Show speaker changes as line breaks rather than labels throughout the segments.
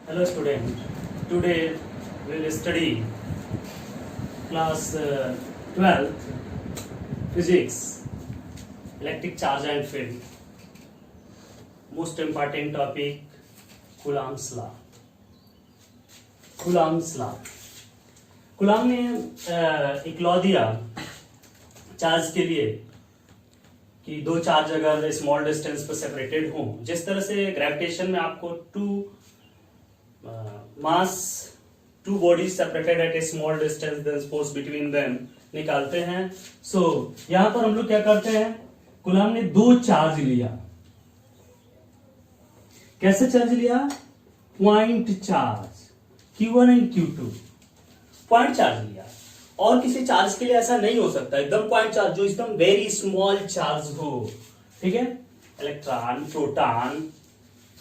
Hello student, today we will study class 12th physics, electric charge and field. Most important topic, Coulomb's law. Coulomb's law. Coulomb ने एक law दिया charge के लिए कि दो charge अगर स्मॉल डिस्टेंस पर सेपरेटेड हों, जिस तरह से ग्रेविटेशन में आपको two bodies separated at a small distance then force between them निकालते हैं। सो यहां पर हम लोग क्या करते हैं, कूलॉम ने दो चार्ज लिया। कैसे चार्ज लिया? Point charge Q1 and Q2 point charge लिया। और किसी चार्ज के लिए ऐसा नहीं हो सकता, एकदम पॉइंट चार्ज जो एकदम वेरी स्मॉल चार्ज हो, ठीक है, इलेक्ट्रॉन, प्रोटॉन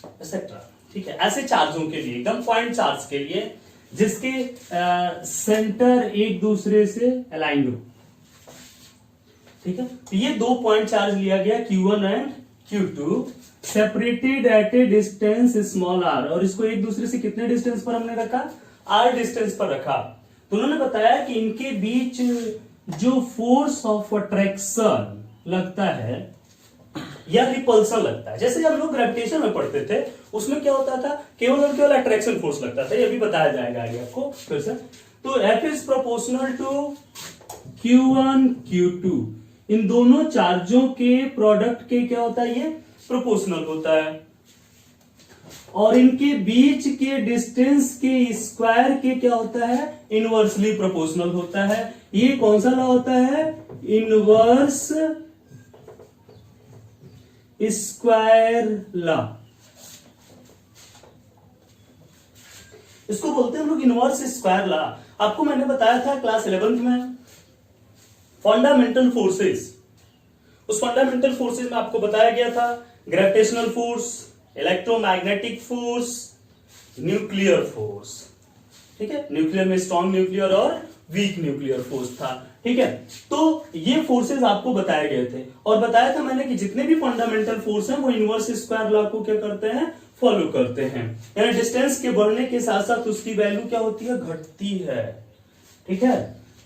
एक्सेट्रा, ठीक है, ऐसे चार्जों के लिए, एकदम पॉइंट चार्ज के लिए जिसके सेंटर एक दूसरे से अलाइंड हो, ठीक है। तो ये दो पॉइंट चार्ज लिया गया Q1 and Q2 separated at A distance small r, और इसको एक दूसरे से कितने डिस्टेंस पर हमने रखा? r डिस्टेंस पर रखा। तो उन्होंने बताया कि इनके बीच जो फोर्स ऑफ अट्रैक्शन लगता है या रिपल्सन लगता है, जैसे हम लोग ग्रेविटेशन में पढ़ते थे उसमें क्या होता था, केवल और केवल अट्रैक्शन फोर्स लगता था, ये भी बताया जाएगा आगे आपको फिर से। तो F is proportional to Q1 Q2, इन दोनों चार्जों के प्रोडक्ट के क्या होता है, ये प्रोपोर्शनल होता है, और इनके बीच के डिस्टेंस के स्क्वायर के क्या होता है, इनवर्सली प्रोपोर्शनल होता है। ये कौन सा लॉ होता है? Inverse square law. इसको बोलते हैं हम लोग इनवर्स स्क्वायर लॉ। आपको मैंने बताया था क्लास 11th में फंडामेंटल फोर्सेस, उस फंडामेंटल फोर्सेस में आपको बताया गया था gravitational force, electromagnetic force, nuclear force, ठीक है, न्यूक्लियर में स्ट्रॉन्ग न्यूक्लियर और वीक न्यूक्लियर फोर्स था, ठीक है। तो ये फोर्सेस आपको बताए गए थे, और बताया था मैंने कि जितने भी फंडामेंटल फोर्स हैं वो इनवर्स स्क्वायर लॉ को क्या करते हैं, फॉलो करते हैं। यानी डिस्टेंस के बढ़ने के साथ साथ उसकी वैल्यू क्या होती है, घटती है, ठीक है।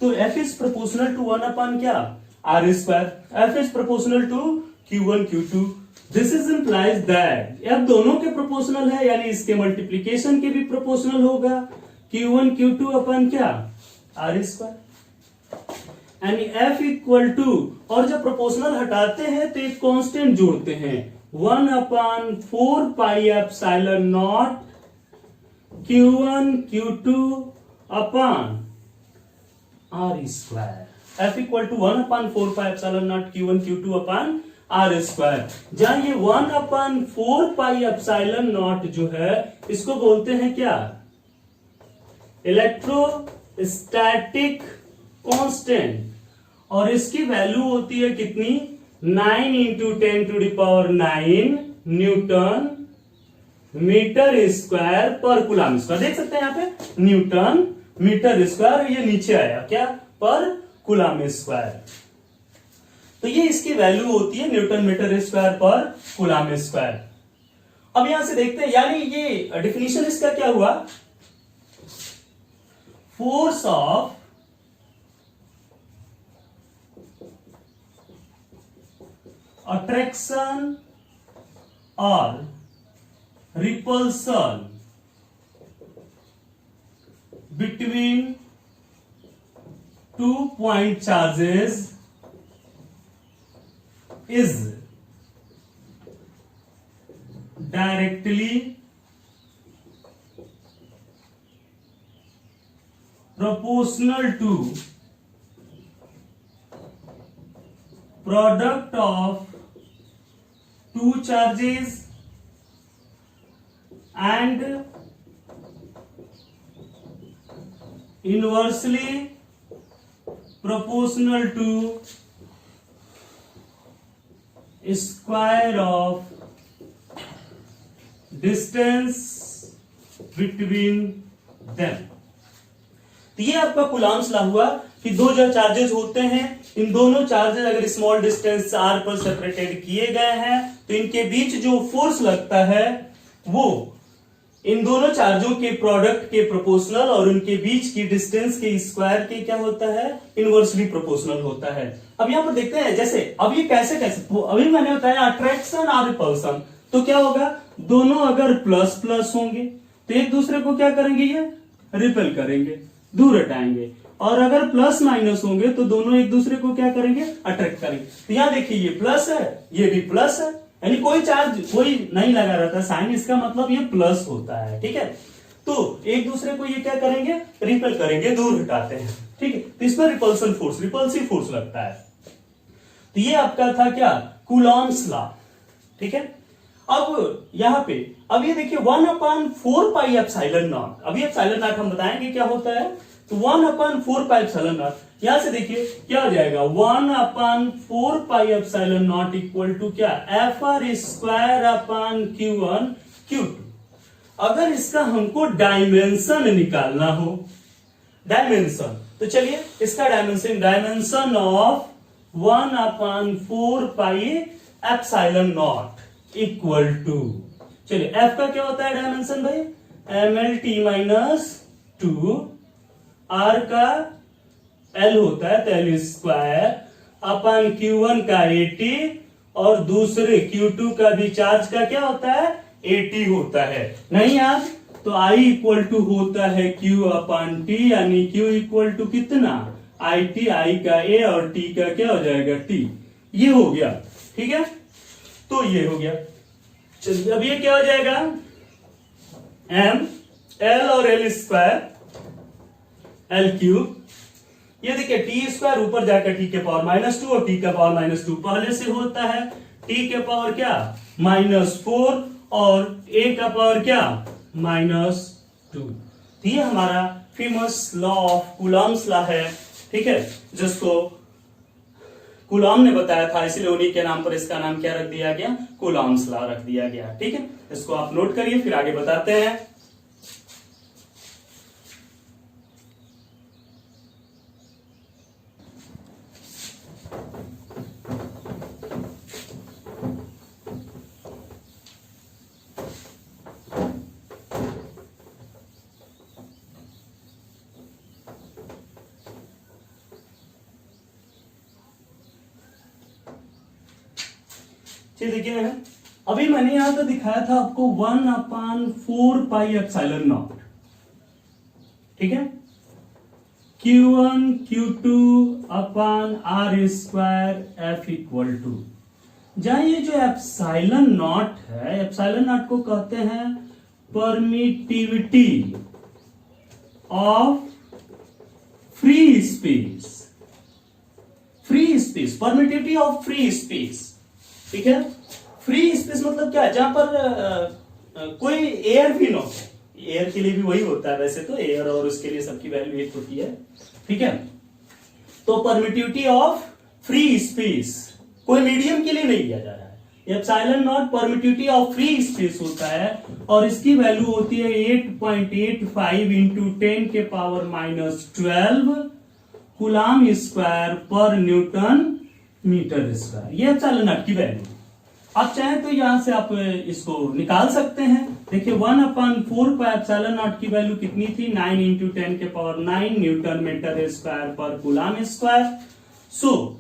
तो F is proportional to 1 upon क्या, r square. F is proportional to Q1 Q2। This is implies that अब दोनों के प्रोपोर्शनल है, यानी इसके मल्टीप्लीकेशन के भी प्रोपोर्शनल होगा Q1 Q2 अपन क्या, r स्क्वायर। यानी F इक्वल टू, और जब प्रोपोर्शनल हटाते हैं तो एक कांस्टेंट जोड़ते हैं, 1 upon 4 pi epsilon naught Q1 Q2 upon r square. F equal to 1 upon 4 pi epsilon naught Q1 Q2 upon r square. जहां ये 1 अपॉन 4 पाई एप्सिलॉन नॉट जो है इसको बोलते हैं क्या, इलेक्ट्रोस्टैटिक कांस्टेंट, और इसकी वैल्यू होती है कितनी, 9 into 10 to the power 9 newton metre square पर कूलॉम स्क्वायर। देख सकते हैं यहाँ पे न्यूटन मीटर स्क्वायर, ये नीचे आया क्या, पर कूलॉम स्क्वायर। तो ये इसकी वैल्यू होती है न्यूटन मीटर स्क्वायर पर कूलॉम स्क्वायर। अब यहां से देखते हैं, यानी ये डिफिनीशन इसका क्या हुआ, फोर्स ऑफ अट्रैक्शन और repulsion between two point charges is directly proportional to product of two charges and inversely proportional to square of distance between them. तो ये आपका कूलॉम्स लॉ हुआ कि दो जो चार्जेस होते हैं, इन दोनों चार्जेस अगर स्मॉल डिस्टेंस r पर सेपरेटेड किए गए हैं तो इनके बीच जो फोर्स लगता है वो इन दोनों चार्जों के प्रोडक्ट के प्रोपोर्शनल और उनके बीच की डिस्टेंस के स्क्वायर के क्या होता है, इनवर्सली प्रोपोर्शनल होता है। अब यहां पर देखते हैं, जैसे अब ये कैसे अभी मैंने बताया अट्रैक्शन और रिपल्सन, तो क्या होगा, दोनों अगर प्लस प्लस होंगे तो एक दूसरे को क्या करेंगे, ये रिपेल करेंगे, दूर हटाएंगे, और अगर प्लस माइनस होंगे तो दोनों एक दूसरे को क्या करेंगे, अट्रैक्ट करेंगे। तो यहां देखिए ये प्लस है, ये भी प्लस है, यानी कोई चार्ज कोई नहीं लगा रहता साइन, इसका मतलब ये प्लस होता है, ठीक है। तो एक दूसरे को ये क्या करेंगे, रिपेल करेंगे, दूर हटाते हैं, ठीक है। तो इसमें रिपल्सन फोर्स, रिपल्सिव फोर्स लगता है। तो ये आपका था क्या, कूलॉम्स लॉ, ठीक है। अब यहां पे अब ये देखिए 1/4 पाई एप्सिलॉन नॉट, अभी एप्सिलॉन नॉट हम बताएंगे क्या होता है। तो 1/4 पाई एप्सिलॉन नॉट, यहां से देखिए क्या हो जाएगा, 1/4 pi epsilon naught equal to क्या, FR square upon Q1 Q2। अगर इसका हमको डायमेंशन निकालना हो, डायमेंशन, तो चलिए इसका dimension of 1/4 pi epsilon naught equal to, चलिए F का क्या होता है डायमेंशन भाई, MLT-2, R का L होता है तो L स्क्वायर अपन Q1 का 80 और दूसरे Q2 का भी चार्ज का क्या होता है 80 होता है, नहीं यार, तो I इक्वल टू होता है Q अपन T, यानी Q इक्वल टू कितना, IT, I का A और T का क्या हो जाएगा T, ये हो गया, ठीक है। तो ये हो गया, चलिए अब ये क्या हो जाएगा, M L और L स्क्वायर L क्यूब, ये देखिए टी स्क्वायर ऊपर जाकर टी के पावर -2 और टी का पावर -2 पहले से होता है, टी के पावर क्या -4 और a का पावर क्या -2। तो ये हमारा famous law of Coulomb's law है, ठीक है, जिसको कूलॉम ने बताया था, इसलिए उन्हीं के नाम पर इसका नाम क्या रख दिया गया, कूलॉम्स लॉ रख दिया गया, ठीक है। इसको आप नोट करिए, फिर आगे बताते हैं। देखिए अभी मैंने यहां तो दिखाया था आपको 1/4 पाई एप्सिलॉन नॉट, ठीक है, Q1 Q2 upon R square F equal to, जहां ये जो एप्सिलॉन नॉट है, एप्सिलॉन नॉट को कहते हैं permittivity of free space, free space, permittivity of free space, ठीक है। फ्री स्पेस मतलब क्या है, जहां पर कोई एयर भी ना हो, एयर के लिए भी वही होता है वैसे तो, एयर और उसके लिए सबकी वैल्यू एक होती है, ठीक है। तो परमिटिविटी ऑफ फ्री स्पेस कोई मीडियम के लिए नहीं दिया जा रहा है, epsilon not permittivity of free space होता है, और इसकी वैल्यू होती है 8.85 इंटू 10 के पावर -12 कूलॉम स्क्वायर पर न्यूटन मीटर स्क्वायर, ये एप्सिलॉन नॉट की वैल्यू। आप चाहे तो यहां से आप इसको निकाल सकते हैं, देखिए 1/4 पाई एप्सिलॉन नॉट की वैल्यू कितनी थी, 9 इंटू 10 के पावर 9 न्यूटन मीटर स्क्वायर पर coulomb square. So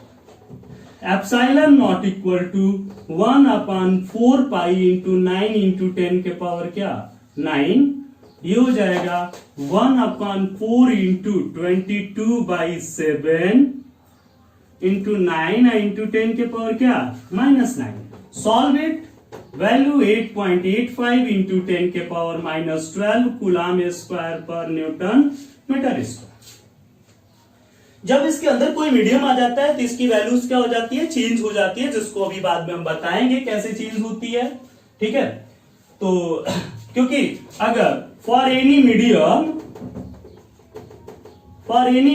epsilon naught equal to 1/4 pi into 9 into 10 के पावर क्या 9, ये हो जाएगा 1/4 इंटू 22/7 इंटू 9 इंटू 10 के पावर क्या -9। सॉल्व इट, वैल्यू 8.85 इंटू 10 के पावर -12 कूलॉम स्क्वायर पर न्यूटन मीटर स्क्वायर। जब इसके अंदर कोई मीडियम आ जाता है तो इसकी वैल्यूज क्या हो जाती है, चेंज हो जाती है, जिसको अभी बाद में हम बताएंगे कैसे चेंज होती है, ठीक है। तो क्योंकि अगर फॉर एनी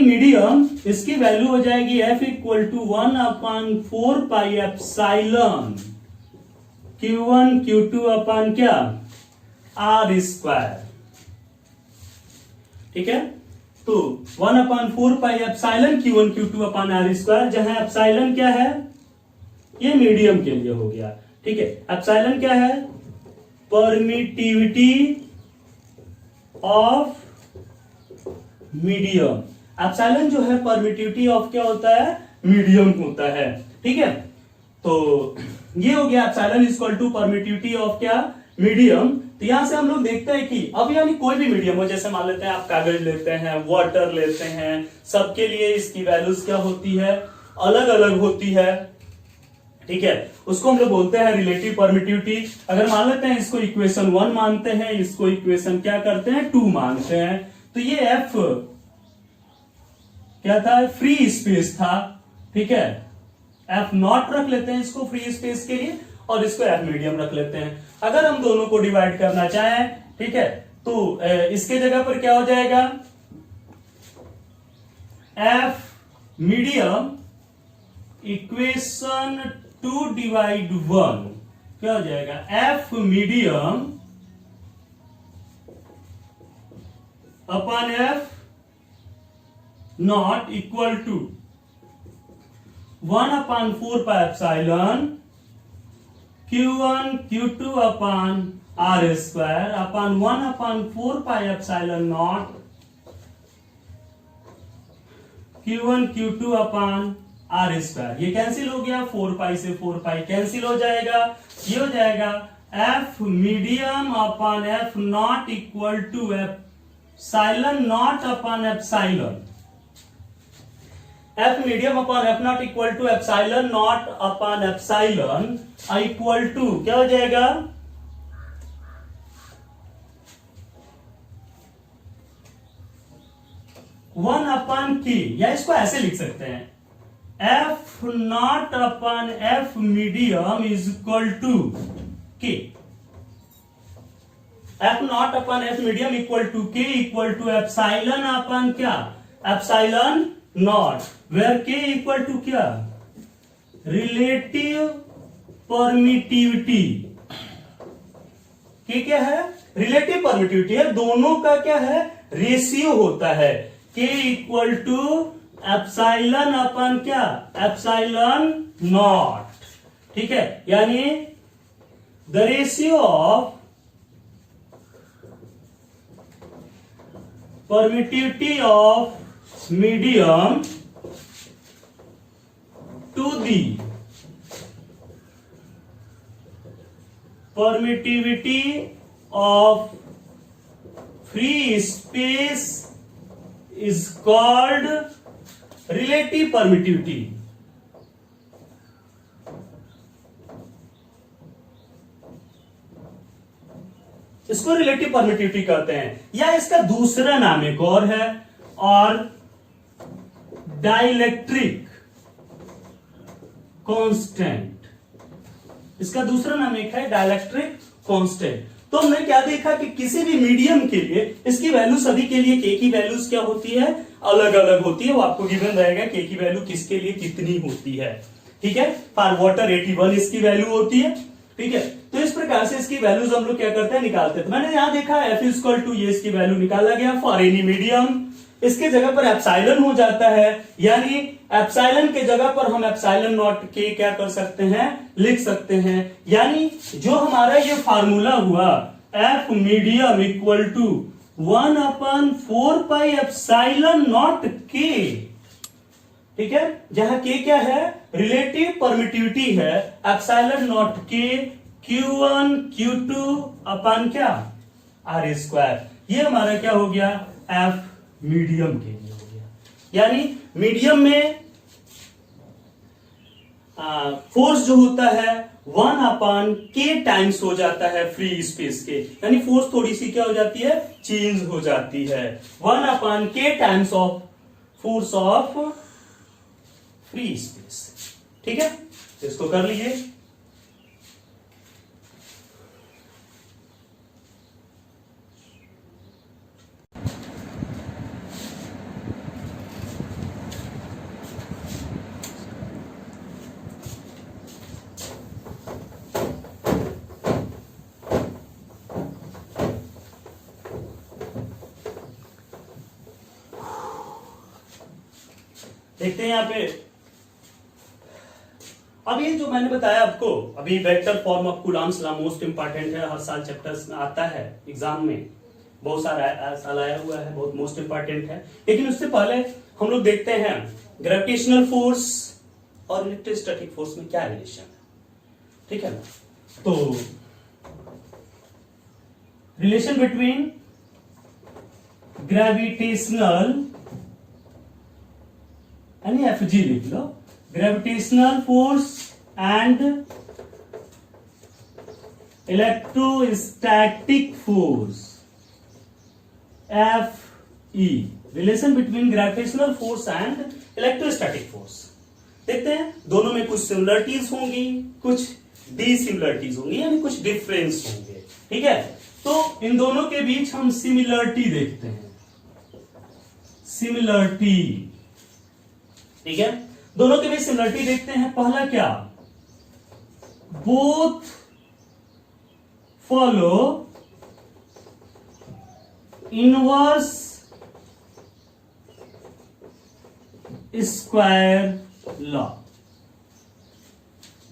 मीडियम इसकी वैल्यू हो जाएगी F equal to 1/4 pi epsilon Q1 Q2 upon क्या R स्क्वायर, ठीक है। तो 1/4 pi epsilon Q1 Q2 upon R square, जहां एप्सिलॉन क्या है, ये मीडियम के लिए हो गया, ठीक है। एप्सिलॉन क्या है, परमिटिविटी ऑफ मीडियम। एप्सिलॉन जो है परमिटिविटी ऑफ क्या होता है, मीडियम होता है। ठीक है, तो ये हो गया epsilon is equal to permittivity of क्या, मीडियम। तो यहां से हम लोग देखते हैं कि अब यानी कोई भी मीडियम हो, जैसे मान लेते हैं आप कागज लेते हैं, वाटर लेते हैं, सबके लिए इसकी वैल्यूज क्या होती है, अलग अलग होती है। ठीक है, उसको हम लोग बोलते हैं रिलेटिव परमिटिविटी। अगर मान लेते हैं इसको इक्वेशन 1 मानते हैं, इसको इक्वेशन क्या करते हैं 2 मानते हैं, तो ये एफ क्या था, फ्री स्पेस था। ठीक है, एफ नॉट रख लेते हैं इसको फ्री स्पेस के लिए, और इसको एफ मीडियम रख लेते हैं। अगर हम दोनों को डिवाइड करना चाहें, ठीक है, तो इसके जगह पर क्या हो जाएगा, एफ मीडियम इक्वेशन 2 डिवाइड 1 क्या हो जाएगा, F medium upon F naught equal to 1/4 pi epsilon Q1 Q2 upon R square upon 1/4 pi epsilon naught Q1 Q2 upon R square. ये कैंसिल हो गया, 4 पाई से 4 पाई कैंसिल हो जाएगा, ये हो जाएगा F medium upon F naught equal to epsilon naught upon epsilon. F medium upon F naught equal to epsilon naught upon epsilon equal to क्या हो जाएगा, वन अपॉन के, या इसको ऐसे लिख सकते हैं, F nought upon F medium is equal to K. F nought upon F medium equal to K equal to epsilon upon क्या, epsilon nought, where K equal to क्या, रिलेटिव परमिटिविटी। के क्या है, रिलेटिव परमिटिविटी है, दोनों का क्या है, ratio होता है। के इक्वल टू एप्सिलॉन अपन क्या, एप्सिलॉन नॉट। ठीक है, यानी the ratio of permittivity of medium to the permittivity of free space is called relative permittivity। इसको रिलेटिव परमिटिविटी कहते हैं, या इसका दूसरा नाम एक और है, और डाइलेक्ट्रिक कांस्टेंट। इसका दूसरा नाम एक है डाइलेक्ट्रिक कांस्टेंट। तो हमने क्या देखा कि किसी भी मीडियम के लिए इसकी वैल्यू सभी के लिए के की वैल्यूज क्या होती है, अलग अलग होती है। वो आपको गिवन रहेगा के की वैल्यू किसके लिए कितनी होती है। ठीक है, फॉर वाटर 81 इसकी वैल्यू होती है। ठीक है, तो इस प्रकार से इसकी वैल्यूज हम लोग क्या करते हैं, निकालते हैं। तो मैंने यहां देखा एफ इक्वल टू, ये इसकी वैल्यू निकाला गया फॉर एनी मीडियम। इसके जगह पर एप्सिलॉन हो जाता है, यानी एप्सिलॉन के जगह पर हम एप्सिलॉन नॉट के क्या कर सकते हैं, लिख सकते हैं। यानी जो हमारा ये फार्मूला हुआ F medium equal to 1/4 pi epsilon naught के। ठीक है, जहां के क्या है, रिलेटिव परमिटिविटी है, एप्सिलॉन नॉट के Q1 Q2 अपन क्या, R स्क्वायर। ये हमारा क्या हो गया, एफ मीडियम के लिए हो गया। यानी मीडियम में फोर्स जो होता है 1/k टाइम्स हो जाता है फ्री स्पेस के, यानी फोर्स थोड़ी सी क्या हो जाती है, चेंज हो जाती है। 1/k times of force of free space. ठीक है, इसको कर लीजिए। देखते हैं यहां पे, अब ये जो मैंने बताया आपको, अभी vector form of Coulomb's law most important है, हर साल चैप्टर्स में आता है एग्जाम में। बहुत सारा साल आया हुआ है, बहुत मोस्ट इंपॉर्टेंट है। लेकिन उससे पहले हम लोग देखते हैं ग्रेविटेशनल फोर्स और इलेक्ट्रोस्टैटिक फोर्स में क्या रिलेशन है, ठीक है ना। तो रिलेशन बिटवीन ग्रेविटेशनल यानी एफजी लिख लो, gravitational force and electrostatic force, F E, relation between gravitational force and electrostatic force. देखते हैं दोनों में कुछ सिमिलरिटीज होंगी, कुछ डिसिमिलरिटीज होंगी, यानी कुछ डिफरेंस होंगे, ठीक है। तो इन दोनों के बीच हम सिमिलरिटी देखते हैं, सिमिलरिटी, ठीक है। दोनों के बीच सिमिलरिटी देखते हैं। पहला क्या, both follow inverse square law.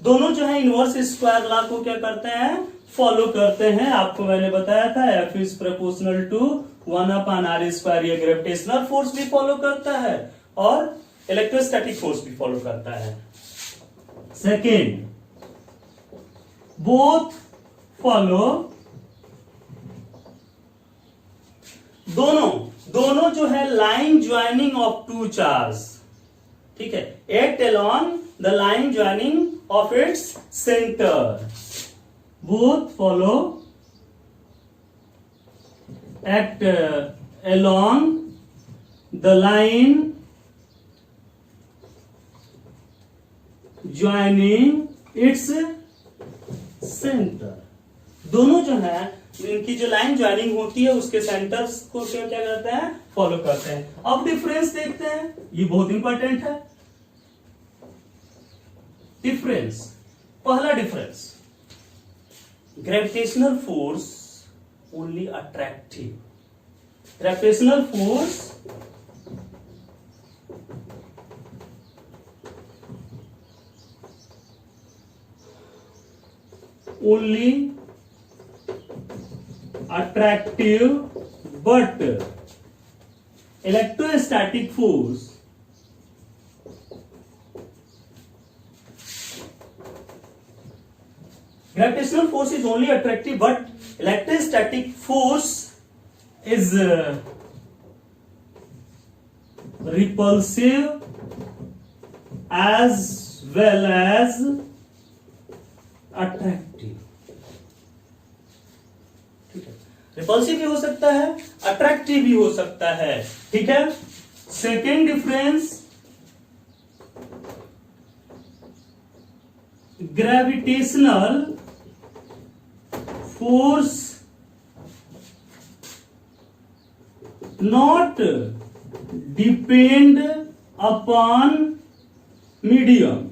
दोनों जो है इनवर्स स्क्वायर लॉ को क्या करते हैं, फॉलो करते हैं। आपको मैंने बताया था F is proportional to 1/r²। ये ग्रेविटेशनल फोर्स भी फॉलो करता है और इलेक्ट्रोस्टैटिक फोर्स भी फॉलो करता है। सेकेंड, बोथ फॉलो, दोनों जो है line joining of two charge, ठीक है, act along the line joining of its centre. Both follow, act along the line joining its centre. दोनों जो है इनकी जो लाइन ज्वाइनिंग होती है उसके सेंटर्स को क्या करते हैं, फॉलो करते हैं। अब डिफरेंस देखते हैं, ये बहुत इंपॉर्टेंट है। डिफरेंस, पहला difference, gravitational force only attractive, gravitational force only attractive, but electrostatic force gravitational force is only attractive, but electrostatic force is repulsive as well as attractive, ठीक है। रिपल्सिव भी हो सकता है, अट्रैक्टिव भी हो सकता है, ठीक है। Second difference, gravitational force not depend upon medium,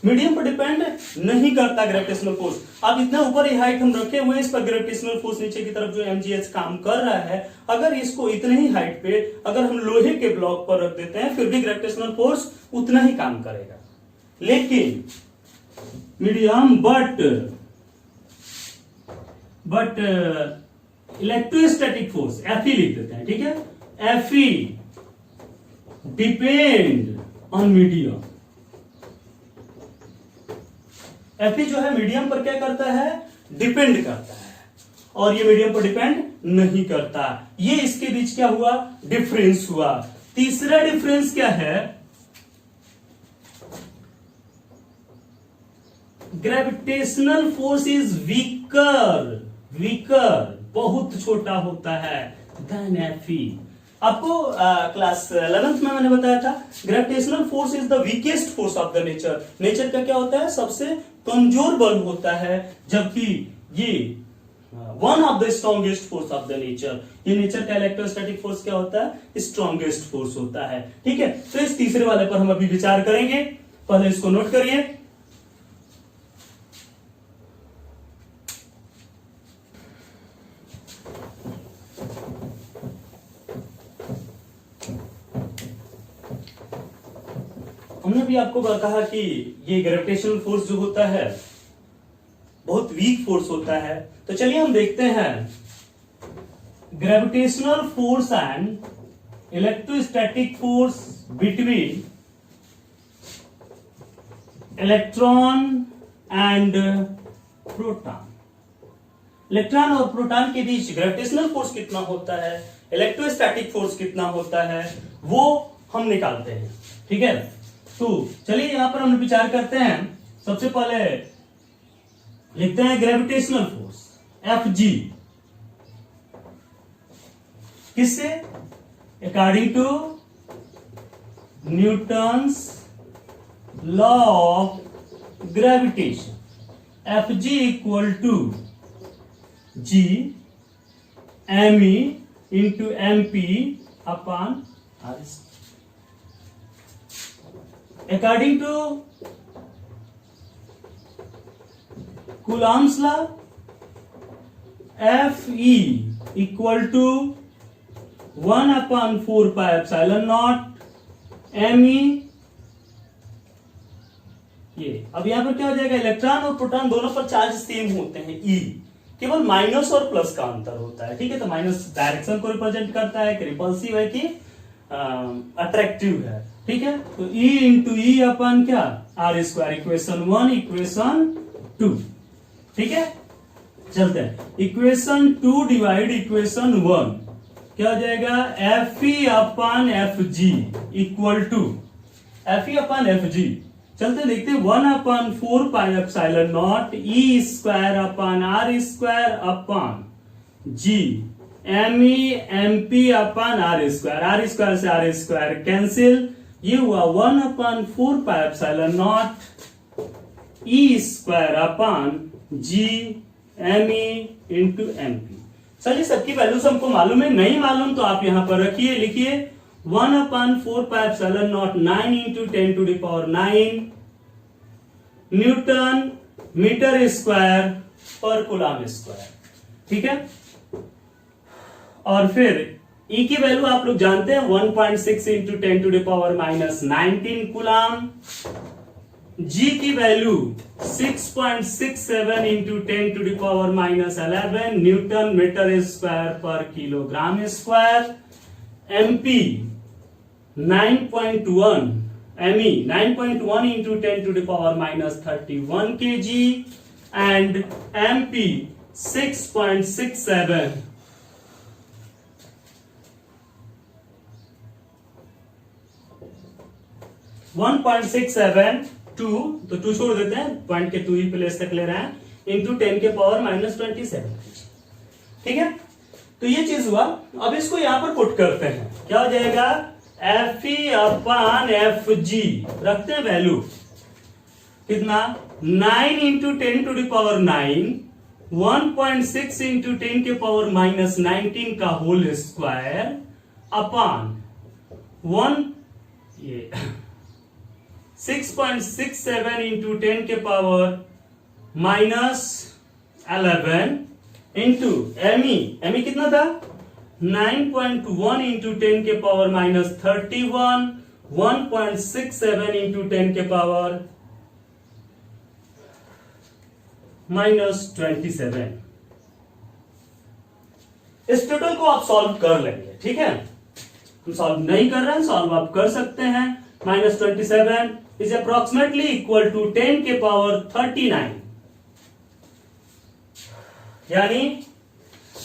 medium पर डिपेंड नहीं करता ग्रेविटेशनल फोर्स। अब इतना ऊपर हाइट हम रखे हुए हैं, इस पर ग्रेविटेशनल फोर्स नीचे की तरफ जो mgh काम कर रहा है, अगर इसको इतने ही हाइट पे अगर हम लोहे के ब्लॉक पर रख देते हैं फिर भी ग्रेविटेशनल फोर्स उतना ही काम करेगा। लेकिन medium but electrostatic force Fe लिख देते हैं, ठीक है। Fe depend on medium, Fe जो है मीडियम पर क्या करता है, डिपेंड करता है, और ये मीडियम पर डिपेंड नहीं करता। ये इसके बीच क्या हुआ, डिफरेंस हुआ। तीसरा डिफरेंस क्या है, ग्रेविटेशनल फोर्स इज वीकर, बहुत छोटा होता है देन Fe। आपको क्लास 11th में मैंने बताया था gravitational force is the weakest force of the nature. Nature का क्या होता है, सबसे कमजोर बल होता है, जबकि ये one of the strongest force of the nature. ये नेचर का इलेक्ट्रोस्टैटिक फोर्स क्या होता है, स्ट्रॉन्गेस्ट फोर्स होता है, ठीक है। तो इस तीसरे वाले पर हम अभी विचार करेंगे, पहले इसको नोट करिए। हमने भी आपको कहा कि ये ग्रेविटेशनल फोर्स जो होता है बहुत वीक फोर्स होता है। तो चलिए हम देखते हैं gravitational force and electrostatic force between electron and proton. Electron और प्रोटॉन के बीच ग्रेविटेशनल फोर्स कितना होता है, इलेक्ट्रोस्टैटिक फोर्स कितना होता है, वो हम निकालते हैं। ठीक है, तो चलिए यहां पर हम विचार करते हैं। सबसे पहले लिखते हैं ग्रेविटेशनल फोर्स एफ जी, किससे, according to Newton's law of gravitation. F G equal to G M E into M P upon R. According to Coulomb's law, F E equal to 1/4 pi epsilon naught M E. ये अब यहां पर क्या हो जाएगा, electron और proton दोनों पर चार्ज सेम होते हैं ई, केवल माइनस और प्लस का अंतर होता है। ठीक है, तो माइनस डायरेक्शन को रिप्रेजेंट करता है कि रिपल्सिव है कि अट्रैक्टिव है। ठीक है, तो E इंटू ई अपन क्या, आर स्क्वायर, इक्वेशन 1 इक्वेशन 2। ठीक है, चलते हैं इक्वेशन 2 डिवाइड इक्वेशन 1, क्या हो जाएगा, F E upon F G equal to F E upon F G. चलते देखते 1/4 pi epsilon naught E square upon R square upon G M E M P upon R square से R square cancel, ये हुआ 1/4 pi epsilon naught E square upon G M E into M P. चलिए सबकी values हमको मालूम है, नहीं मालूम तो आप यहां पर रखिए, लिखिए 1/4 pi epsilon naught 9 into 10⁹ newton metre square पर कूलम स्क्वायर। ठीक है, और फिर E की वैल्यू आप लोग जानते हैं 1.6 इंटू 10⁻⁻19 कूलम, G की value 6.67 into 10⁻11 newton metre square पर kilogram square, MP 9.1 ME 9.1 into 10⁻31 kg and MP 6.67 1.672, तो 2 छोड़ देते हैं, पॉइंट के 2 ही प्लेस तक ले रहे हैं, इंटू 10⁻⁻27। ठीक है, तो ये चीज हुआ। अब इसको यहां पर पुट करते हैं, क्या हो जाएगा, एफ ई अपन एफ जी, रखते हैं वैल्यू कितना, 9 इंटू 10⁻9 1.6 इंटू 10⁻⁻19 का whole square upon 6.67 into 10⁻⁻11 into ME कितना था, 9.1 इंटू 10⁻31 1.67 इंटू 10⁻27। इस टोटल को आप सॉल्व कर लेंगे। ठीक है, हम सॉल्व नहीं कर रहे हैं, सॉल्व आप कर सकते हैं। -27 इज अप्रोक्सीमेटली इक्वल टू 10⁻39, यानी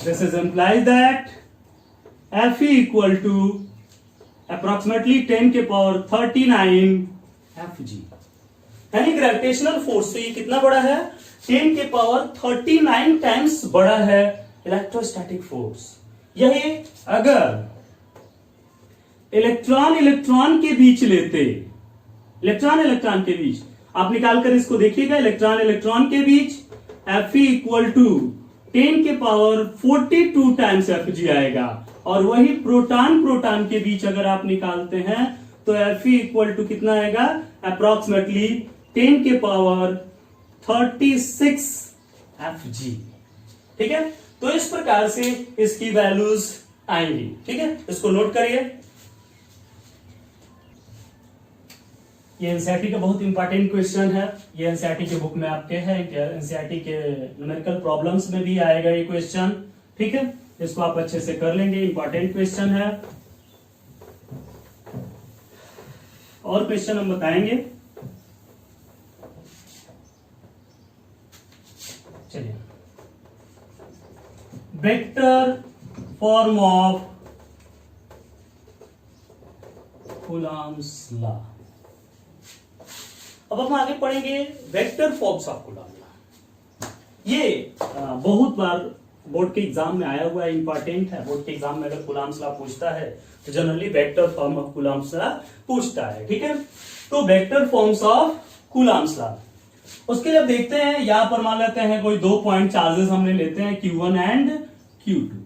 this is implies that Fe equal to approximately 10⁻39 Fg, यानी ग्रेविटेशनल फोर्स से ये कितना बड़ा है, 10⁻39 टाइम्स बड़ा है इलेक्ट्रोस्टैटिक फोर्स। यही अगर इलेक्ट्रॉन के बीच लेते, इलेक्ट्रॉन के बीच आप निकाल कर इसको देखिएगा, इलेक्ट्रॉन के बीच Fe equal to 10⁻42 times Fg आएगा, और वही प्रोटॉन के बीच अगर आप निकालते हैं तो Fe इक्वल टू कितना आएगा, अप्रोक्सीमेटली 10⁻36 Fg। ठीक है, तो इस प्रकार से इसकी वैल्यूज आएंगी। ठीक है, इसको नोट करिए, ये एनसीईआरटी का बहुत इंपॉर्टेंट क्वेश्चन है। ये एनसीईआरटी के बुक में आपके है, एनसीईआरटी के न्यूमेरिकल प्रॉब्लम्स में भी आएगा ये क्वेश्चन। ठीक है, इसको आप अच्छे से कर लेंगे, इंपॉर्टेंट क्वेश्चन है। और क्वेश्चन हम बताएंगे। चलिए, vector form of Coulomb's law. अब हम आगे पढ़ेंगे vector forms of Coulomb's law. ये बहुत बार बोर्ड के एग्जाम में आया हुआ है, इंपॉर्टेंट है। बोर्ड के एग्जाम में अगर कूलॉम्स लॉ पूछता है तो generally vector form of Coulomb's law पूछता है, ठीक है। तो vector forms of Coulomb's law, उसके लिए अब देखते हैं। यहां पर मान लेते हैं कोई 2 पॉइंट चार्जेस हमने लेते हैं Q1 एंड Q2।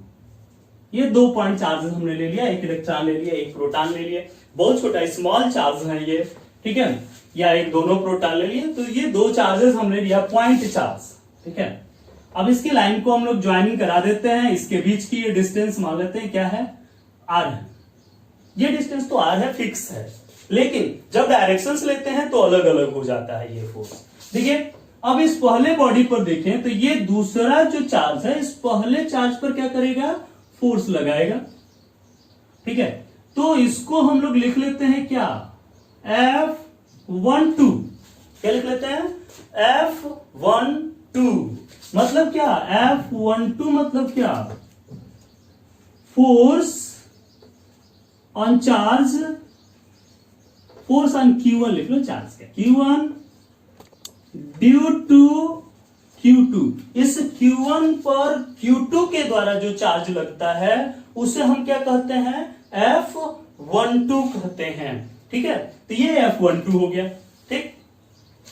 ये 2 पॉइंट चार्जेस हमने ले लिया, एक इलेक्ट्रॉन ले लिया, एक प्रोटॉन ले लिया, बहुत छोटा स्मॉल चार्ज है ये, ठीक है। या एक दोनों प्रोटॉन ले लिए, तो ये 2 चार्जेस हमने लिया पॉइंट चार्ज, ठीक है। अब इसकी लाइन को हम लोग ज्वाइनिंग करा देते हैं। इसके बीच की ये डिस्टेंस मान लेते हैं क्या है, R है। ये डिस्टेंस तो R है, फिक्स है, लेकिन जब डायरेक्शंस लेते हैं तो अलग अलग हो जाता है ये फोर्स। देखिए, अब इस पहले बॉडी पर देखें तो ये दूसरा जो चार्ज है, इस पहले चार्ज पर क्या करेगा, फोर्स लगाएगा, ठीक है। तो इसको हम लोग लिख लेते हैं क्या, F12। क्या लिख लेते हैं, F12। मतलब क्या, F12 मतलब क्या, force on charge, force on Q1 लिख लो, चार्ज का Q1 ड्यू टू Q2। इस Q1 पर Q2 के द्वारा जो चार्ज लगता है उसे हम क्या कहते हैं, F12 कहते हैं, ठीक है। तो ये F12 हो गया, ठीक।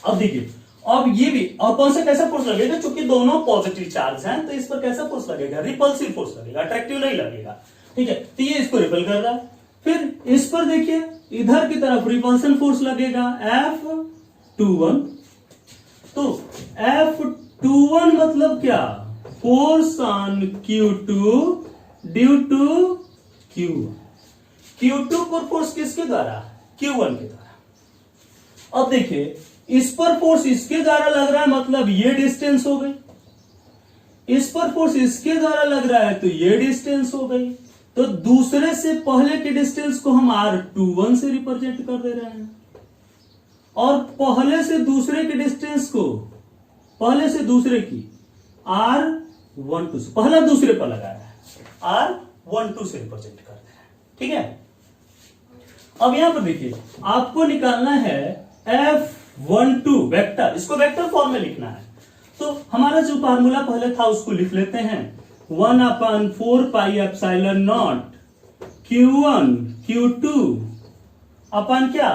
अब देखिए, अब ये भी, और कौन सा कैसा फोर्स लगेगा, क्योंकि दोनों पॉजिटिव चार्ज हैं, तो इस पर कैसा फोर्स लगेगा, रिपल्सिव फोर्स लगेगा, अट्रैक्टिव नहीं लगेगा, ठीक है। तो ये इसको रिपल कर रहा है। फिर इस पर देखिए, इधर की तरफ रिपल्सन फोर्स लगेगा F21। तो F21 मतलब क्या, force on Q2 due to Q1। Q2 पर फोर्स किसके द्वारा, Q1 के द्वारा। अब देखिए, इस पर फोर्स इसके द्वारा लग रहा है, मतलब ये डिस्टेंस हो गई। इस पर फोर्स इसके द्वारा लग रहा है तो ये डिस्टेंस हो गई। तो दूसरे से पहले के डिस्टेंस को हम R21 से रिप्रेजेंट कर दे रहे हैं, और पहले से दूसरे के डिस्टेंस को, पहले से दूसरे की R12 से, पहला दूसरे पर लगाया है, R12 से रिप्रेजेंट कर दे रहे हैं, ठीक है। अब यहां पर देखिए, आपको निकालना है F12 वेक्टर, इसको वेक्टर फॉर्म में लिखना है। तो हमारा जो फार्मूला पहले था उसको लिख लेते हैं, 1/4 pi epsilon naught Q1 Q2 upon क्या,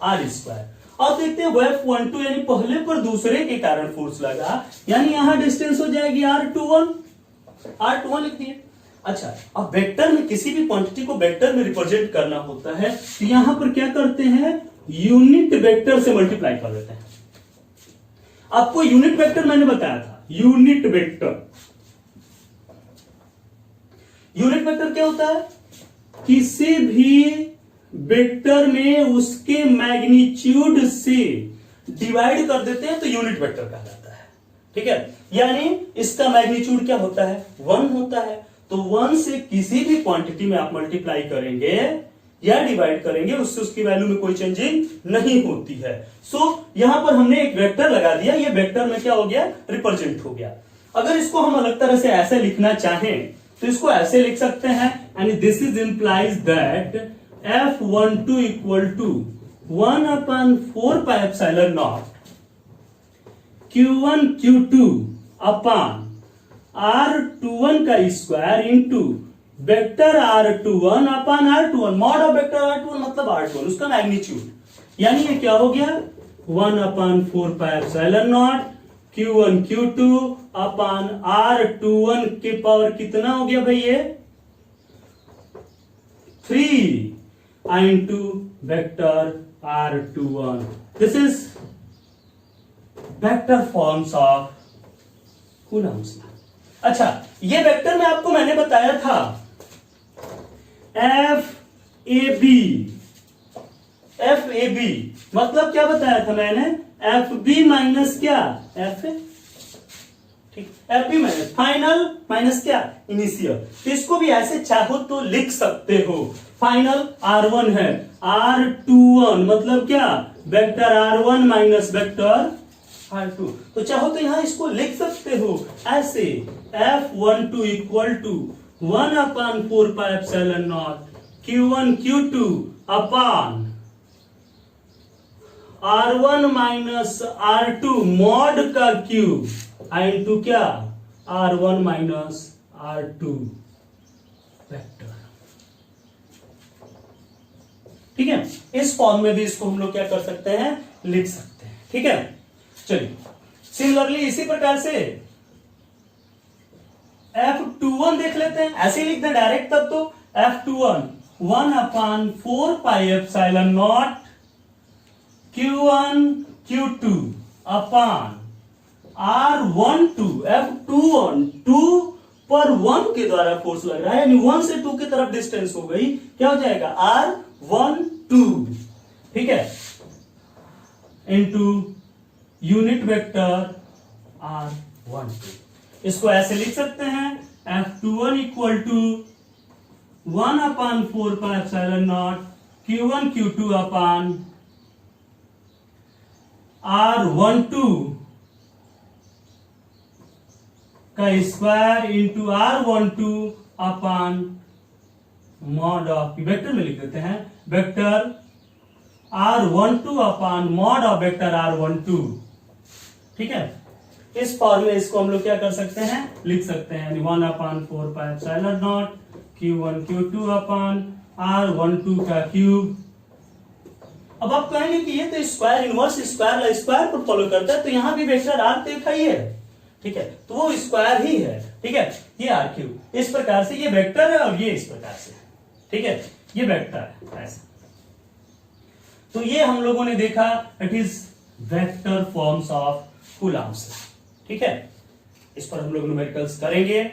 R²। अब देखते हैं F12 यानी पहले पर दूसरे के कारण फोर्स लगा, यानी यहां डिस्टेंस हो जाएगी R21 लिख दिए। अच्छा, अब वेक्टर में किसी भी क्वांटिटी को वेक्टर में रिप्रेजेंट करना होता है तो यहां पर क्या करते हैं, यूनिट वेक्टर से मल्टीप्लाई कर देते हैं। आपको यूनिट वेक्टर मैंने बताया था, यूनिट वेक्टर। यूनिट वेक्टर क्या होता है, किसी भी वेक्टर में उसके मैग्नीट्यूड से डिवाइड कर देते हैं तो यूनिट वेक्टर कहलाता है, ठीक है। यानी इसका मैग्नीट्यूड क्या होता है, 1 होता है। तो 1 से किसी भी क्वांटिटी में आप मल्टीप्लाई करेंगे या डिवाइड करेंगे, उससे उसकी वैल्यू में कोई चेंजिंग नहीं होती है। सो यहां पर हमने एक वेक्टर लगा दिया, ये वेक्टर में क्या हो गया, रिप्रेजेंट हो गया। अगर इसको हम अलग तरह से ऐसे लिखना चाहें तो इसको ऐसे लिख सकते हैं, and this is implies that F12 equal to 1/4 pi epsilon naught Q1 Q2 upon R21 का square into vector R21 upon R21, mod of vector R21 मतलब R21, उसका मैग्नीट्यूड। यानी ये क्या हो गया, 1/4 pi epsilon naught Q1 Q2 upon R21 के power कितना हो गया भाई, ये 3 into vector R21। This is vector forms of Coulomb's law. अच्छा, ये वेक्टर में आपको मैंने बताया था FAB। FAB मतलब क्या बताया था मैंने, FB माइनस क्या, FA। ठीक, F B minus final minus क्या, इनिशियल। तो इसको भी ऐसे चाहो तो लिख सकते हो, फाइनल R1 है, R21 मतलब क्या, vector R1 minus vector R2। तो चाहो तो यहां इसको लिख सकते हो ऐसे, F12 equal to 1/4πε0 Q1 Q2 upon R1 minus R2 mod का क्यूब इंटू क्या, R1 माइनस R2 वेक्टर। ठीक है, इस फॉर्म में भी इसको हम लोग क्या कर सकते हैं, लिख सकते हैं। ठीक है, चलिए सिमिलरली इसी प्रकार से F21 देख लेते हैं, ऐसे ही लिख दें डायरेक्ट तब तो, F21 1/4πε0 Q1 Q2 अपान R12 F21 2 पर 1 के द्वारा फोर्स लग रहा है, यानी 1 से 2 की तरफ डिस्टेंस हो गई, क्या हो जाएगा R12, ठीक है, इंटू यूनिट वेक्टर R12। इसको ऐसे लिख सकते हैं, F21 equal to 1/4πε0 Q1 Q2 upon R12 का square into R12 upon mod of, vector में लिख देते हैं, vector R12 upon mod of vector R12। ठीक है, इस फॉर्म में इसको हम लोग क्या कर सकते हैं, लिख सकते हैं, 1/4πε0 Q1 Q2 अपान R12 का क्यूब। अब आप कहेंगे कि ये तो स्क्वायर इनवर्स स्क्वायर को फॉलो करता है, तो यहां भी वेक्टर आर देखा ही है, ठीक है, तो वो स्क्वायर ही है। ठीक है, ये आर क्यूब इस प्रकार से, ये वेक्टर है और ये इस प्रकार से, ठीक है, ये वेक्टर है ऐसा। तो ये हम लोगों ने देखा, it is vector forms of Coulomb's. ठीक है, इस पर हम लोग न्यूमेरिकल्स करेंगे।